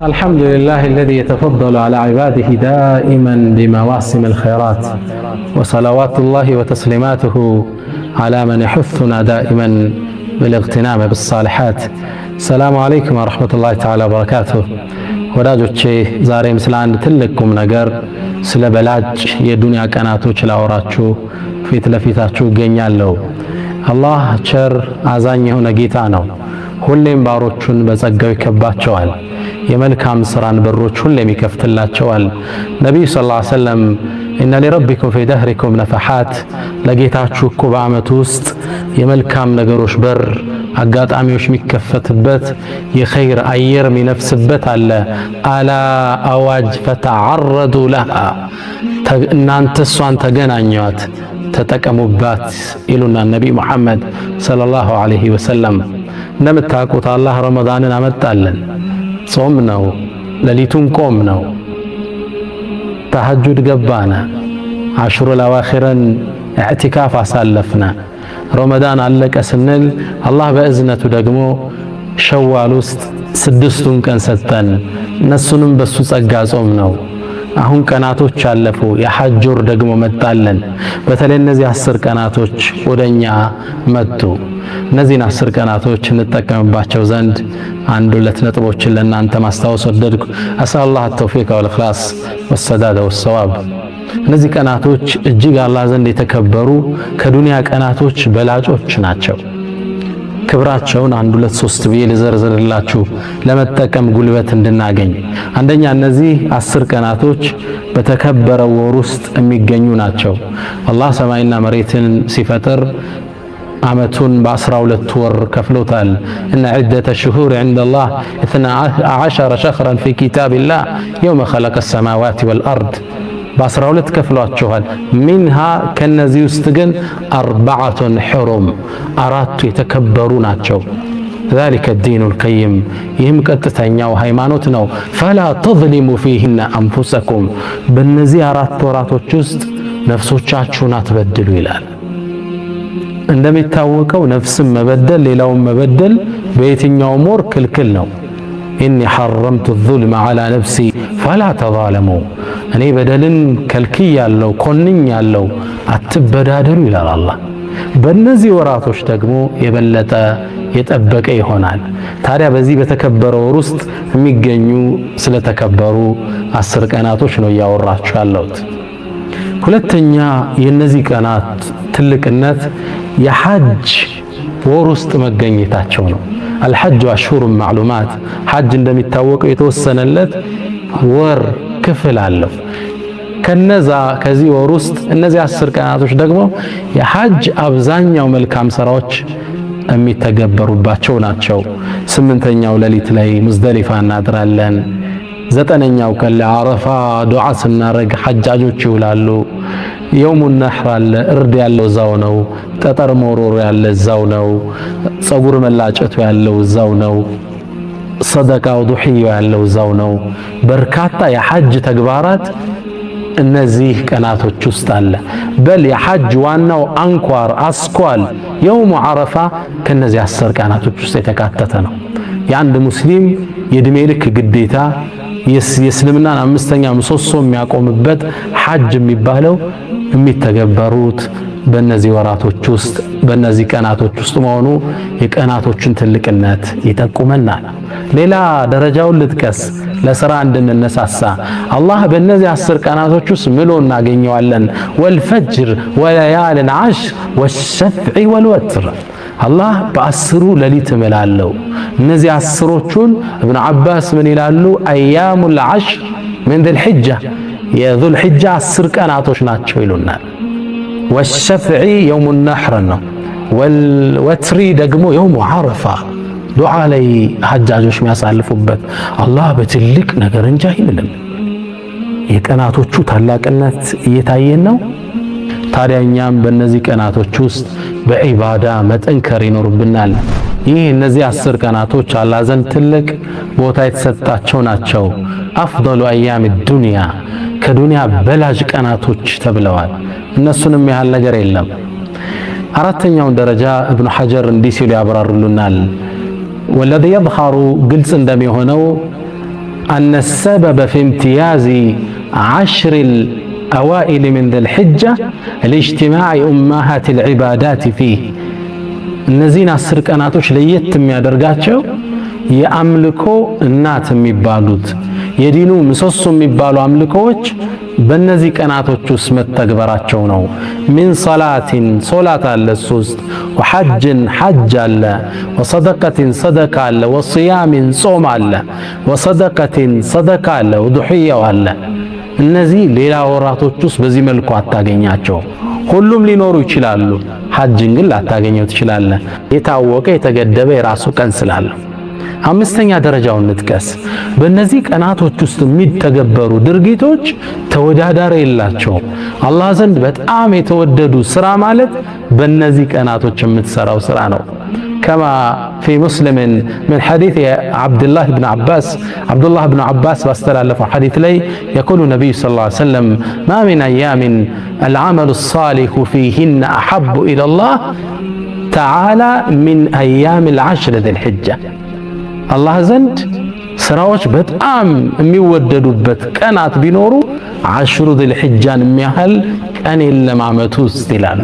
الحمد لله الذي يتفضل على عباده دائما بمواسم الخيرات، وصلوات الله وتسليماته على من يحثنا دائما بالاغتنام بالصالحات. السلام عليكم ورحمة الله تعالى وبركاته። ወዳጆቼ ዛሬም ስለ አንድ ትልቅ ቁም ነገር ስለ በላጭ የዱንያ ቀናቶች ላወራችሁ ፊት ለፊታችሁ እገኛለሁ። አላህ ቸር አዛኝ የሆነ ጌታ ነው። ሁሌም ባሮቹን በጸጋው ይከባቸዋል። የመልካም ስራን በሮች ሁሌም ይከፍትላቸዋል። ነብዩ ሰለላሁ ዐለይሂ ወሰለም ኢነ ሊረቢኩም ፊ ደህሪኩም ነፈሓት፣ ለጌታችሁ እኮ በዓመቱ ውስጥ የመልካም ነገሮች በር አጋጣሚዎች የሚከፈትበት የኸይር አየር የሚነፍስበት አለ። አላ አዋጅ ፈተዓረዱ ለሃ፣ እናንተ እሷን ተገናኟት ተጠቀሙባት ይሉና ነቢይ ሙሐመድ ሰለላሁ ዐለይሂ ወሰለም። እንደምታውቁት አላህ ረመዳንን አመጣለን። ጾም ነው፣ ሌሊቱን ቆም ነው፣ ተሐጁድ ገባነ፣ አሽሩል አዋኺርን ኢዕቲካፍ አሳለፍነ። ረመዳን አለቀ ስንል አላህ በእዝነቱ ደግሞ ሸዋል ውስጥ 6ቱን ቀን ሰጠን። እነሱንም በሱ ጸጋ ጾም ነው። አሁን ቀናቶች አለፉ፣ የሐጅ ወር ደግሞ መጣለን። በተለይ እነዚህ 10 ቀናቶች ወደኛ መጡ። እነዚህን 10 ቀናቶች እንጠቀምባቸው ዘንድ አንድ ሁለት ነጥቦችን ለእናንተ ማስታወስ ወደድኩ። አስአላህ ተውፊቅ ወልኢኽላስ ወሰዳድ ወሰዋብ። እነዚህ ቀናቶች እጅግ አላህ ዘንድ የተከበሩ ከዱንያ ቀናቶች በላጮች ናቸው። ክብራቸውን አንድ ሁለት ሶስት ብዬ ልዘርዝርላችሁ ለመጠቀም ጉልበት እንድናገኝ። አንደኛ እነዚህ 10 ቀናቶች በተከበረው ወር ውስጥ የሚገኙ ናቸው። አላህ ሰማይና መሬትን ሲፈጥር ዓመቱን በ12 ወር ከፍሎታል። እነ ዒደተ ሽሁር ዐንደላህ 12 ሸህረን ፊ ኪታቢላህ የውመ ኸለቀ ሰማዋት ወልአርድ፣ በ12 ከፍሏቸዋል። ሚንሃ ከነዚህ ውስጥ ግን 4 ሑሩም፣ 4ቱ የተከበሩ ናቸው። ዛሊከ ዲኑል ቀይም፣ ይህም ቀጥተኛው ሃይማኖት ነው። ፈላ ተዝሊሙ ፊሂነ አንፉሰኩም፣ በእነዚህ 4 ወራቶች ውስጥ ነፍሶቻችሁን አትበድሉ ይላል። እንደሚታወቀው ነፍስን መበደል ሌላውን መበደል በየትኛውም ወር ክልክል ነው። ኢኒ ሐረምቱ ዙልመ ዐላ ነፍሲ ፈላ ተዛለሙ፣ እኔ በደልን ከልክያለሁ ኮንኛለሁ፣ አትበዳደሉ ይላል አላህ። በእነዚህ ወራቶች ደግሞ የበለጠ የጠበቀ ይሆናል። ታዲያ በዚህ በተከበረ ወር ውስጥ የሚገኙ ስለተከበሩ 10 ቀናቶች ነው እያወራችሁ ያለሁት። ሁለተኛ የነዚህ ቀናት ትልቅነት የሐጅ ወር ውስጥ መገኘታቸው ነው። አልሐጅ አሽሁሩን ማዕሉማት፣ ሐጅ እንደሚታወቀው የተወሰነለት ወር ክፍል አለው። ከዚህ ወር ውስጥ እነዚህ 10 ቀናቶች ደግሞ የሐጅ አብዛኛው መልካም ስራዎች የሚተገበሩባቸው ናቸው። 8ኛው ሌሊት ላይ ሙዝደሊፋ እናድራለን። 9ኛው ቀን ለዓረፋ ዱዓ ስናረግ ሐጃጆች ይውላሉ። የውሙን ነሕር አለ፣ እርድ ያለው እዛው ነው። ጠጠር መወርወሩ ያለ እዛው ነው። ፀጉር መላጨቱ ያለው እዛው ነው። ሰደቃው ዱሕያው ያለው እዛው ነው። በርካታ የሐጅ ተግባራት እነዚህ ቀናቶች ውስጥ አለ። በል የሐጅ ዋናው አንኳር አስኳል የውሙ ዓረፋ ከነዚህ 10 ቀናቶች ውስጥ የተካተተ ነው። የአንድ ሙስሊም የዕድሜ ልክ ግዴታ የእስልምናን 5ኛ ምሰሶ የሚያቆምበት ሐጅ የሚባለው የሚተገበሩት በእነዚህ ወራቶች ውስጥ በእነዚህ ቀናቶች ውስጥ መሆኑ የቀናቶችን ትልቅነት ይጠቁመናል። ሌላ ደረጃውን ልጥቀስ ለሥራ እንድንነሳሳ። አላህ በእነዚህ 10 ቀናቶች ውስጥ ምሎ እናገኘዋለን። ወልፈጅር ወለያልን ዐሽር ወሸፍዒ ወልወትር፣ አላህ በ10ሩ ሌሊት እምላለሁ። እነዚህ 10ሮቹን እብን ዓባስ ምን ይላሉ? አያሙል ዐሽር ምን ዙልሒጃ፣ የዙልሒጃ 10 ቀናቶች ናቸው ይሉናል። ወሸፍዒ የውሙ ነሕር ነው። ወልወትሪ ደግሞ የውሙ ዓረፋ ዱዓ ላይ ሐጃጆች የሚያሳልፉበት። አላህ በትልቅ ነገር እንጂ አይልም። የቀናቶቹ ታላቅነት እየታየን ነው። ታዲያ እኛም በእነዚህ ቀናቶች ውስጥ በዒባዳ መጠንከር ይኖርብናል። ይህ እነዚህ 10 ቀናቶች አላህ ዘንድ ትልቅ ቦታ የተሰጣቸው ናቸው። አፍደሉ አያም ዱንያ፣ ከዱንያ በላጭ ቀናቶች ተብለዋል። እነሱንም ያህል ነገር የለም። 4ኛውን ደረጃ እብኑ ሐጀር እንዲህ ሲሉ ያብራሩልናል። ወለዚ የዝሀሩ ግልጽ እንደሚሆነው أن السبب في امتياز 10 الأوائل من ذي الحجة لاجتماع أمهات العبادات فيه እነዚህን 10 ቀናቶች ለየት የሚያደርጋቸው የአምልኮ እናት የሚባሉት የዲኑ ምሰሶ የሚባሉ አምልኮዎች በእነዚህ ቀናቶች ውስጥ መተግበራቸው ነው። ሚን ሶላቲን ሶላት አለ 3 ወሐጅን ሐጅ አለ ወሰደቀቲን ሰደቃ አለ ወስያሚን ጾም አለ ወሰደቀቲን ሰደቃ አለ ወዱሕያው አለ። እነዚህ ሌላ ወራቶች ውስጥ በዚህ መልኩ አታገኛቸው። ሁሉም ሊኖሩ ይችላሉ። ሐጅን ግን ላታገኘው ትችላለህ። የታወቀ የተገደበ የራሱ ቀን ስላለው። አምስተኛ ደረጃውን እንጥቀስ። በእነዚህ ቀናቶች ውስጥ የሚተገበሩ ድርጊቶች ተወዳዳሪ የላቸውም። አላህ ዘንድ በጣም የተወደዱ ስራ ማለት በእነዚህ ቀናቶች የምትሰራው ስራ ነው። كما في مسلم من حديث عبد الله بن عباس باستلالف حديث لي يقول النبي صلى الله عليه وسلم ما من أيام العمل الصالح فيهن أحب إلى الله تعالى من أيام العشر ذي الحجة الله زند ስራዎች በጣም የሚወደዱበት ቀናት ቢኖሩ 10 ذي الحجة የሚያህል ቀን የለም ዓመቱ ውስጥ ይላል።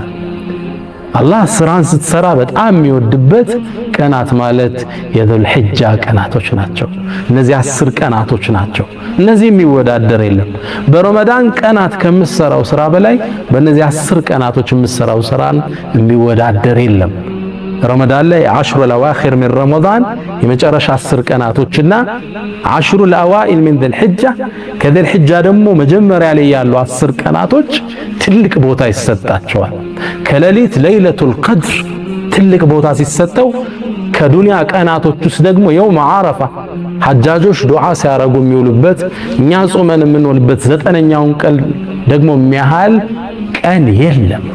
አላህ ስራን ስትሰራ በጣም የሚወድበት ቀናት ማለት የዙል ሒጃ ቀናቶች ናቸው። እነዚህ 10 ቀናቶች ናቸው። እነዚህ የሚወዳደር የለም። በረመዳን ቀናት ከምትሰራው ስራ በላይ በእነዚህ 10 ቀናቶች የምትሰራው ስራን የሚወዳደር የለም። ረመዳን ላይ 10 الأواخر من رمضان የመጨረሻ 10 ቀናቶችና 10 الأوائل من ذي الحجة ከذي الحجة ደግሞ መጀመሪያ ላይ ያሉ 10 ቀናቶች ትልቅ ቦታ ይሰጣቸዋል። ከሌሊት ለይለቱል ቀድር ትልቅ ቦታ ሲሰጠው ከዱንያ ቀናቶች ውስጥ ደግሞ የውም ዓረፋ ሐጃጆች ዱዓ ሲያረጉ የሚውሉበት እኛ ጾመን የምንውልበት 9ኛውን ቀን ደግሞ የሚያህል ቀን የለም።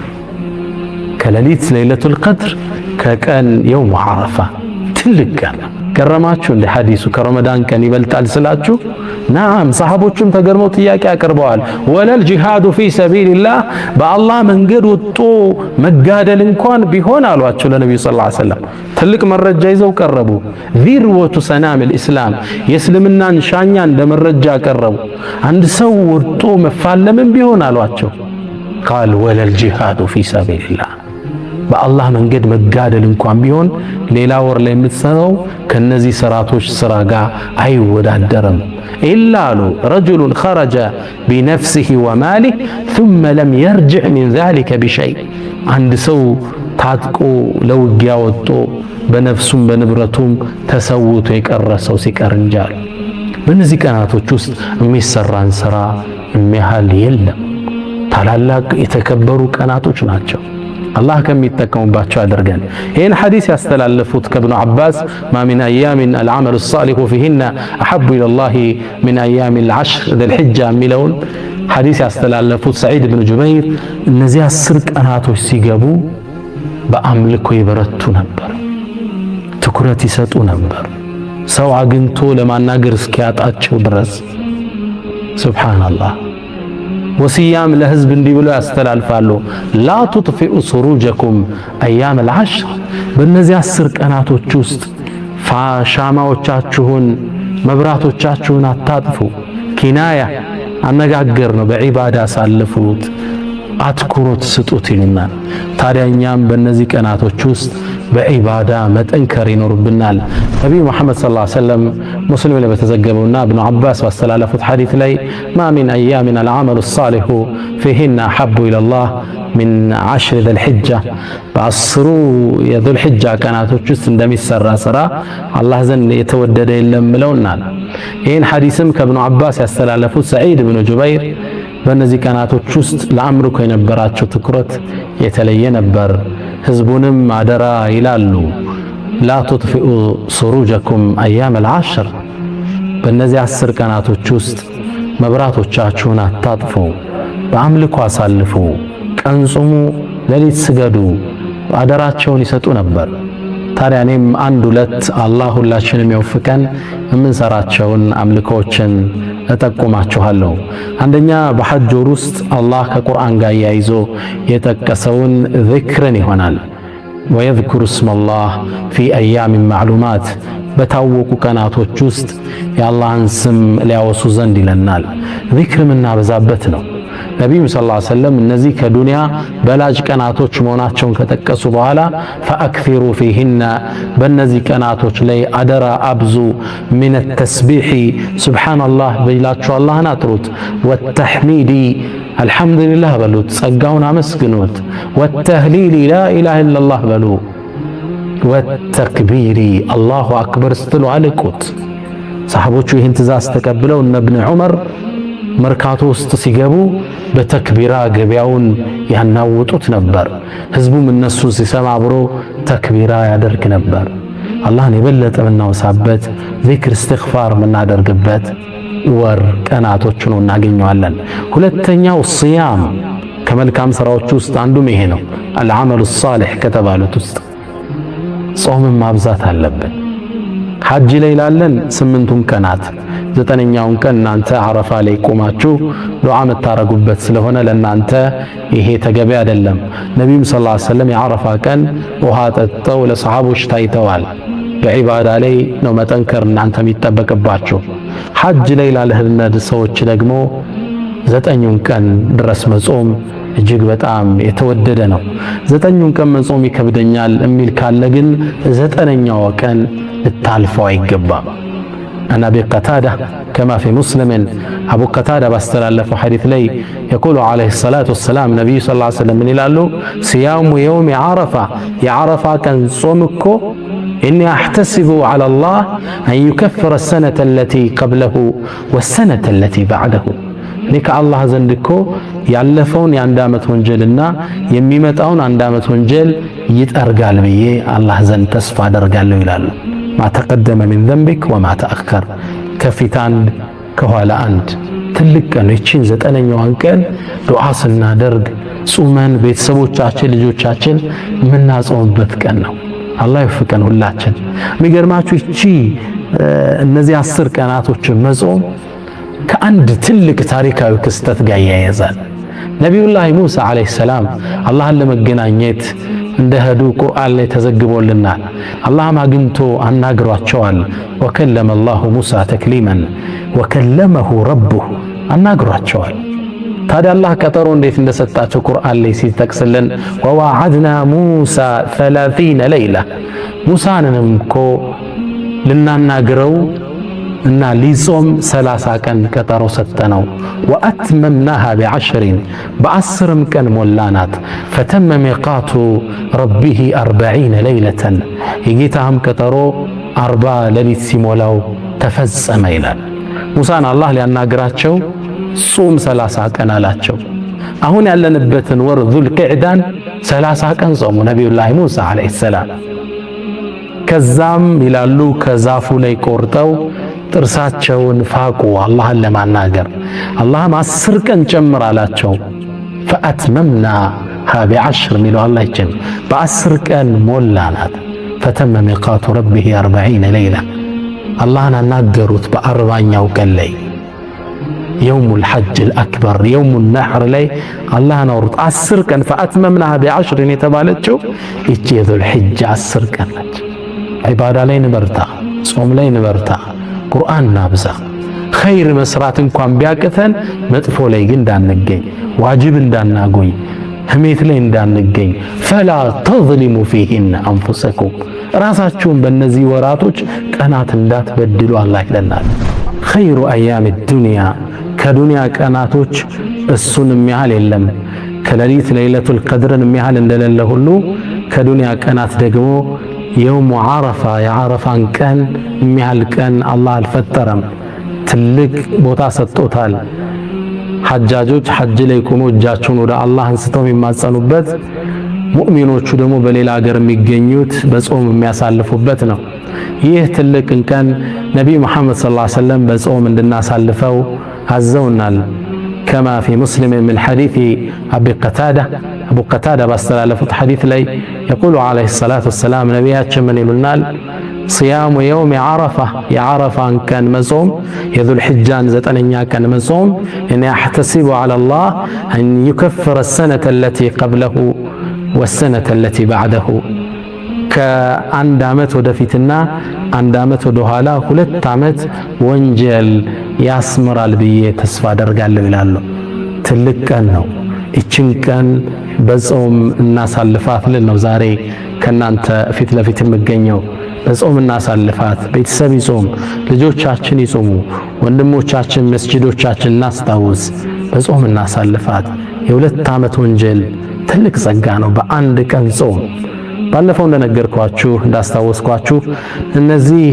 ከሌሊት ለይለቱል ቀድር ከቀን የውም ዓረፋ ትልቅ ቀን ገረማችሁ እንደ ሐዲሱ ከረመዳን ቀን ይበልጣል ስላችሁ? ናም ሰሃቦቹም ተገርመው ጥያቄ አቅርበዋል። ወለል ጂሃዱ ፊ ሰቢልላህ በአላህ መንገድ ወጥቶ መጋደል እንኳን ቢሆን አሏቸው ለነብዩ ሰለላሁ ዐለይሂ ወሰለም። ትልቅ መረጃ ይዘው ቀረቡ። ዚርወቱ ሰናሚል ኢስላም የእስልምናን ሻኛ እንደ መረጃ ቀረቡ። አንድ ሰው ወጥቶ መፋለምን ቢሆን አሏቸው። ቃል ወለል ጂሃዱ ፊ ሰቢልላህ በአላህ መንገድ መጋደል እንኳን ቢሆን ሌላ ወር ላይ የምትሰራው ከነዚህ ስራቶች ስራ ጋር አይወዳደርም። ኢላ አሉ ረጁሉን ኸረጀ ቢነፍሲሂ ወማሊህ ثم لم يرجع من ذلك بشيء አንድ ሰው ታጥቆ ለውጊያ ወጥቶ በነፍሱም በንብረቱም ተሰውቶ የቀረ ሰው ሲቀር እንጂ አሉ። በእነዚህ ቀናቶች ውስጥ የሚሰራን ስራ የሚያህል የለም። ታላላቅ የተከበሩ ቀናቶች ናቸው። አላህ ከሚጠቀሙባቸው አድርገን። ይህን ሐዲስ ያስተላለፉት ከኢብኑ አባስ ማ ሚን አያሚን አልዓመሉ ሷሊሑ ፊሂነ አሐቡ ኢለላሂ ሚን አያሚል ዐሽር ዚል ሒጃ የሚለውን ሐዲስ ያስተላለፉት ሰዒድ ብን ጁበይር እነዚህ 10 ቀናቶች ሲገቡ በአምልኮ ይበረቱ ነበር፣ ትኩረት ይሰጡ ነበር፣ ሰው አግኝቶ ለማናገር እስኪያጣቸው ድረስ። ሱብሓነላህ። ወሲያም ለህዝብ እንዲህ ብሎ ያስተላልፋሉ። ላ ቱጥፊኡ ሱሩጀኩም አያም አልዐሽር በእነዚህ 10 ቀናቶች ውስጥ ሻማዎቻችሁን መብራቶቻችሁን አታጥፉ። ኪናያ አነጋገር ነው። በዒባዳ አሳልፉት፣ አትኩሮት ስጡት ይሉናል። ታዲያ እኛም በእነዚህ ቀናቶች ውስጥ በዒባዳ መጠንከር ይኖርብናል። ነቢዩ ሙሐመድ ሰለላሁ ዐለይሂ ወሰለም ሙስሊም ላይ በተዘገበውና ኢብኑ አባስ ባስተላለፉት ሐዲስ ላይ ማ ሚን አያሚን አልዓመሉ ሷሊሑ ፊሂነ አሐቡ ኢለላህ ሚን 10 ዚል ሒጃ በ10 የዙል ሒጃ ቀናቶች ውስጥ እንደሚሰራ ስራ አላህ ዘንድ የተወደደ የለም ብለውናል። ይህን ሐዲስም ከኢብኑ አባስ ያስተላለፉት ሰዒድ ብን ጁበይር በእነዚህ ቀናቶች ውስጥ ለአምልኮ የነበራቸው ትኩረት የተለየ ነበር። ህዝቡንም አደራ ይላሉ፣ ላ ቱጥፊኡ ሱሩጀኩም አያም አልዐሽር በእነዚህ 10 ቀናቶች ውስጥ መብራቶቻችሁን አታጥፉ፣ በአምልኮ አሳልፉ፣ ቀን ጹሙ፣ ሌሊት ስገዱ አደራቸውን ይሰጡ ነበር። ታዲያ እኔም 1-2 አላህ ሁላችንም ይወፍቀን የምንሰራቸውን አምልኮችን እጠቁማችኋለሁ። አንደኛ በሐጅ ወር ውስጥ አላህ ከቁርአን ጋር ያይዞ የጠቀሰውን ዚክርን ይሆናል። ወየዝኩሩ እስመላህ ፊ አያሚን ማዕሉማት በታወቁ ቀናቶች ውስጥ የአላህን ስም ሊያወሱ ዘንድ ይለናል። ዚክር የምናበዛበት ነው። ነቢዩ ሰለላሁ ዐለይሂ ወሰለም እነዚህ ከዱንያ በላጭ ቀናቶች መሆናቸውን ከጠቀሱ በኋላ ፈአክሲሩ ፊሂነ በእነዚህ ቀናቶች ላይ አደራ አብዙ ሚነ ተስቢሒ ሱብሓነላህ ብላችሁ አላህን አጥሩት፣ ወተሕሚዲ አልሐምዱሊላህ በሉት፣ ጸጋውን አመስግኑት፣ ወተህሊሊ ላኢላሃ ኢለላህ በሉ፣ ወተክቢሪ አላሁ አክበር ስትሉ አልቁት። ሰሐቦቹ ይህን ትእዛዝ ተቀብለው እነ እብን ዑመር መርካቶ ውስጥ ሲገቡ በተክቢራ ገበያውን ያናውጡት ነበር። ህዝቡም እነሱን ሲሰማ አብሮ ተክቢራ ያደርግ ነበር። አላህን የበለጠ የምናወሳበት ዚክር እስትግፋር የምናደርግበት ወር ቀናቶች ነው እናገኘዋለን። ሁለተኛው ሲያም ከመልካም ስራዎች ውስጥ አንዱም ይሄ ነው። አልዓመሉ ሷሊህ ከተባሉት ውስጥ ጾምን ማብዛት አለብን። ሐጅ ላይ ላለን 8ቱም ቀናት 9ኛውን ቀን እናንተ አረፋ ላይ ቆማችሁ ዱዓ የምታረጉበት ስለሆነ ለእናንተ ይሄ ተገቢ አይደለም። ነቢዩም ሰለላሁ ዐለይሂ ወሰለም የአረፋ ቀን ውሃ ጠጥተው ለሰሃቦች ታይተዋል። በዒባዳ ላይ ነው መጠንከር እናንተ የሚጠበቅባችሁ። ሐጅ ላይ ላልህነድ ሰዎች ደግሞ 9ኙን ቀን ድረስ መጾም እጅግ በጣም የተወደደ ነው። 9ኙን ቀን መጾም ይከብደኛል የሚል ካለ ግን 9ኛው ቀን ልታልፈው አይገባም። አን አቢ ቀታዳ ከማ ፊ ሙስሊምን አቡ ቀታዳ ባስተላለፈው ሐዲስ ላይ የቁሉ ዓለይሂ ሰላቱ ወሰላም ነቢዩ ሰለላሁ ዐለይሂ ወሰለም ምን ይላሉ? ሲያሙ የውም ዓረፋ የዓረፋ ቀን ጾም እኮ ኢኒ አሕተሲቡ ዐለላህ አን ዩከፍረ ሰነተ አለቲ ቀብለሁ ወሰነተ አለቲ በዕደሁ እኔ ከአላህ ዘንድ እኮ ያለፈውን የ1 ዓመት ወንጀልና የሚመጣውን 1 ዓመት ወንጀል ይጠርጋል ብዬ አላህ ዘንድ ተስፋ አደርጋለሁ ይላሉ። ማ ተቀደመ ሚን ዘንቢክ ወማ ተአኸር ከፊት አንድ ከኋላ አንድ ትልቅ ቀን ይቺን 9ኛዋን ቀን ዱዓ ስናደርግ ጾመን ቤተሰቦቻችን ልጆቻችን የምናጾምበት ቀን ነው። አላህ ይወፍቀን ሁላችን። የሚገርማችሁ ይቺ እነዚህ 10 ቀናቶችን መጾም ከአንድ ትልቅ ታሪካዊ ክስተት ጋር ያያዛል። ነቢዩላህ ሙሳ ዓለይሂ ሰላም አላህን ለመገናኘት እንደሄዱ ቁርአን ላይ ተዘግቦልናል። አላህም አግኝቶ አናግሯቸዋል። ወከለመ አላሁ ሙሳ ተክሊመን ወከለመሁ ረቡሁ አናግሯቸዋል። ታዲያ አላህ ቀጠሮ እንዴት እንደሰጣቸው ቁርአን ላይ ሲጠቅስልን ወዋዓድና ሙሳ 30 ለይላ ሙሳንንም እኮ ልናናግረው እና ሊጾም 30 ቀን ቀጠሮ ሰጠነው። ወአትመምናሃ ቢዐሽሪን በ10ም ቀን ሞላናት። ፈተመ ሚቃቱ ረቢሂ 40 ለይለተን የጌታህም ቀጠሮ 40 ሌሊት ሲሞላው ተፈጸመ ይላል። ሙሳን አላህ ሊያናግራቸው ጾም 30 ቀን አላቸው። አሁን ያለንበትን ወር ዙልቂዕዳን 30 ቀን ጾሙ ነቢዩላህ ሙሳ ዓለይሂ ሰላም። ከዛም ይላሉ ከዛፉ ላይ ቆርጠው ጥርሳቸውን ፋቁ አላህን ለማናገር። አላህም 10 ቀን ጨምር አላቸው። ፈአትመምናሃ ቢዐሽር ሚለው አላህ ይችል በ10 ቀን ሞላናት። ፈተመ ሚቃቱ ረቢሂ 40 ለይላ አላህን አናገሩት በ40ኛው ቀን ላይ የውሙል ሐጅል አክበር የውሙል ነሕር ላይ አላህን አወሩት። 10 ቀን ፈአትመምናሃ ቢዐሽርን የተባለችው ይቺ የዙል ሒጃ 10 ቀን ነች። ዒባዳ ላይ ንበርታ፣ ጾም ላይ ንበርታ፣ ቁርአን ናብዛ። ኸይር መስራት እንኳን ቢያቅተን መጥፎ ላይ ግን እንዳንገኝ፣ ዋጅብ እንዳናጎኝ፣ ህሜት ላይ እንዳንገኝ። ፈላ ተዝሊሙ ፊሂነ አንፉሰኩም ራሳችሁን በእነዚህ ወራቶች ቀናት እንዳትበድሉ አላህ ይለናል። ኸይሩ አያም ዱንያ ከዱንያ ቀናቶች እሱን የሚያህል የለም። ከሌሊት ለይለቱል ቀድርን የሚያህል እንደሌለ ሁሉ ከዱንያ ቀናት ደግሞ የውሙ ዓረፋ የዓረፋን ቀን የሚያህል ቀን አላህ አልፈጠረም። ትልቅ ቦታ ሰጥቶታል። ሐጃጆች ሐጅ ላይ ቆመው እጃቸውን ወደ አላህ አንስተው የሚማጸኑበት፣ ሙእሚኖቹ ደግሞ በሌላ ሀገር የሚገኙት በጾም የሚያሳልፉበት ነው። ይህ ትልቅን ቀን ነቢይ ሙሐመድ ሰለላሁ ዐለይሂ ወሰለም በጾም እንድናሳልፈው አዘውናል። ከማ ፊ ሙስሊም ምን ሐዲስ አቢ ቀታዳ አቡ ቀታዳ ባስተላለፉት ሐዲስ ላይ የቁሉ ዓለይሂ ሰላቱ ወሰላም ነቢያችን ምን ይሉናል? ሲያሙ የውም ዓረፋ የዓረፋን ቀን መጾም የዙል ሒጃን 9ኛ ቀን መጾም እኔ አሕተሲቡ ዐለላህ አን ዩከፍረ ሰነተ አለቲ ቀብለሁ ወሰነተ አለቲ በዕደሁ ከአንድ ዓመት ወደፊትና አንድ ዓመት ወደ ኋላ 2 ዓመት ወንጀል ያስምራል ብዬ ተስፋ አደርጋለሁ ይላሉ። ትልቅ ቀን ነው። እችን ቀን በጾም እናሳልፋት ልል ነው ዛሬ ከናንተ ፊት ለፊት የምገኘው። በጾም እናሳልፋት። ቤተሰብ ይጾም፣ ልጆቻችን ይጾሙ፣ ወንድሞቻችን መስጂዶቻችን እናስታውስ። በጾም እናሳልፋት። የ2 ዓመት ወንጀል ትልቅ ጸጋ ነው በአንድ ቀን ጾም። ባለፈው እንደነገርኳችሁ እንዳስታወስኳችሁ እነዚህ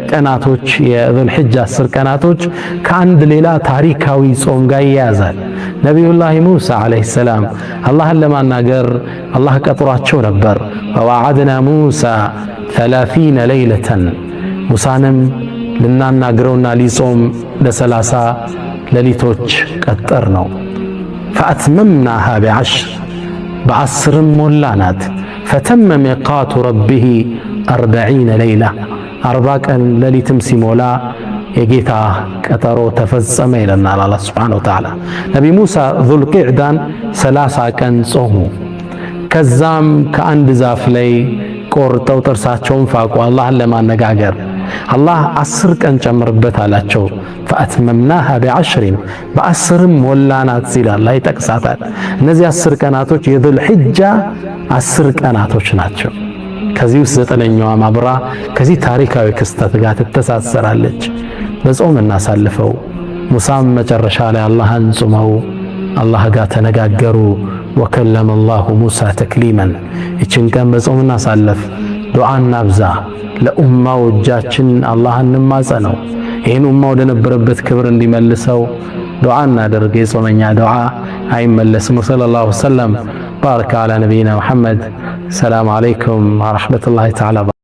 ቀናቶች የዙል ሒጃ 10 ቀናቶች ከአንድ ሌላ ታሪካዊ ጾም ጋር ይያያዛል። ነቢዩላህ ሙሳ ዓለይሂ ሰላም አላህን ለማናገር አላህ ቀጥሯቸው ነበር። ወወዐድና ሙሳ 30 ለይለተን ሙሳንም ልናናግረውና ሊጾም ለ30 ሌሊቶች ቀጠር ነው። ፈአትመምናሃ ብ10 በ10 ሞላናት። ፈተመ ሚቃቱ ረቢህ 40 ለይላ 40 ቀን ሌሊትም ሲሞላ የጌታ ቀጠሮ ተፈጸመ ይለናል አላህ ሱብሓነሁ ወተዓላ። ነቢ ሙሳ ዙልቂዕዳን 30 ቀን ጾሙ። ከዛም ከአንድ ዛፍ ላይ ቆርጠው ጥርሳቸውን ፋቁ አላህን ለማነጋገር። አላህ 10 ቀን ጨምርበት አላቸው። ፈአትመምናሃ ብ10 በ10 ሞላናት ሲል አላህ ይጠቅሳታል። እነዚህ 10 ቀናቶች የዙል ሒጃ 10 ቀናቶች ናቸው። ከዚህ ውስጥ 9ኛዋ አብራ ከዚህ ታሪካዊ ክስተት ጋር ትተሳሰራለች። በጾም እናሳልፈው። ሙሳም መጨረሻ ላይ አላህን ጾመው አላህ ጋር ተነጋገሩ። ወከለመ አላሁ ሙሳ ተክሊመን። ይችን ቀን በጾም እናሳልፍ። ዱዓ እናብዛ። ለኡማው እጃችን አላህን እንማጸነው። ይህን ኡማ ወደ ነበረበት ክብር እንዲመልሰው ዱዓ እናደርግ። የጾመኛ ዱዓ አይመለስም። ወሰለላሁ ወሰለም ባረከ ዐላ ነቢይና ሙሐመድ። ሰላም አለይኩም ወረሕመቱላሂ ተዓላ